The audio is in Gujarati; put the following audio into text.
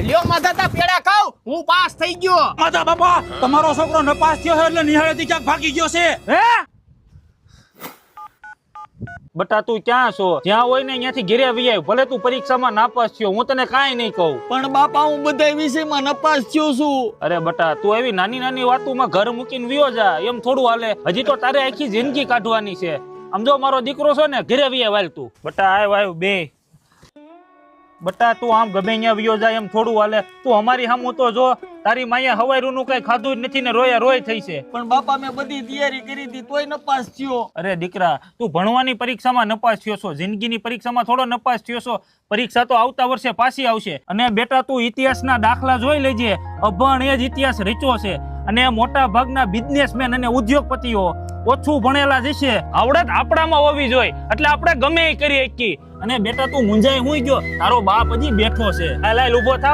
લ્યો માધાતા પેડા ખાવ, હું પાસ થઈ ગયો. માતા બાપા તમારો છોકરો નપાસ થયો છે એટલે નિહાળેથી ક્યાંક ભાગી ગયો છે. હે બટા તું ક્યાં છો? જ્યાં હોય ને ત્યાંથી ઘેરે આવી આવ. ભલે તું પરીક્ષામાં નાપાસ થયો, હું તને કાંઈ નહીં કહું. પણ બાપા હું બધા વિષયમાં નપાસ થયો છું. અરે બટા તું એવી નાની નાની વાતોમાં ઘર મૂકીને વિયો જા, એમ થોડું હાલે. હજી તો તારે આખી જિંદગી કાઢવાની છે. આમ જો મારો દીકરો છો ને, ઘરે આવી આવ તું. બટા આવ બે. બટા તું આમ ગમે અહીંયા વિયો જાય એમ થોડું હાલે. તું અમારી સામું તો જો, તારી માયા હવાયરું નું કઈ ખાધું જ નથી ને રોયા રોય થઈ છે. પણ બાપા મેં બધી તૈયારી કરી હતી તોય નપાસ થયો. અરે દીકરા તું ભણવાની પરીક્ષામાં નપાસ થયો છો, જિંદગીની પરીક્ષામાં થોડો નપાસ થયો છો. પરીક્ષા તો આવતા વર્ષે પાછી આવશે. અને બેટા તું ઇતિહાસના દાખલા જોઈ લેજે. અભણ એ જ ઇતિહાસ રચ્યો છે. અને મોટા ભાગના બિઝનેસમેન અને ઉદ્યોગપતિઓ ઓછું ભણેલા જશે. આવડત આપણામાં હોવી જોઈએ, એટલે આપણે ગમે એ કરી શકીએ. અને બેટા તું મુંજાઈ હુઈ ગયો, તારો બાપ હજી બેઠો છે. લાય ઉભો થા.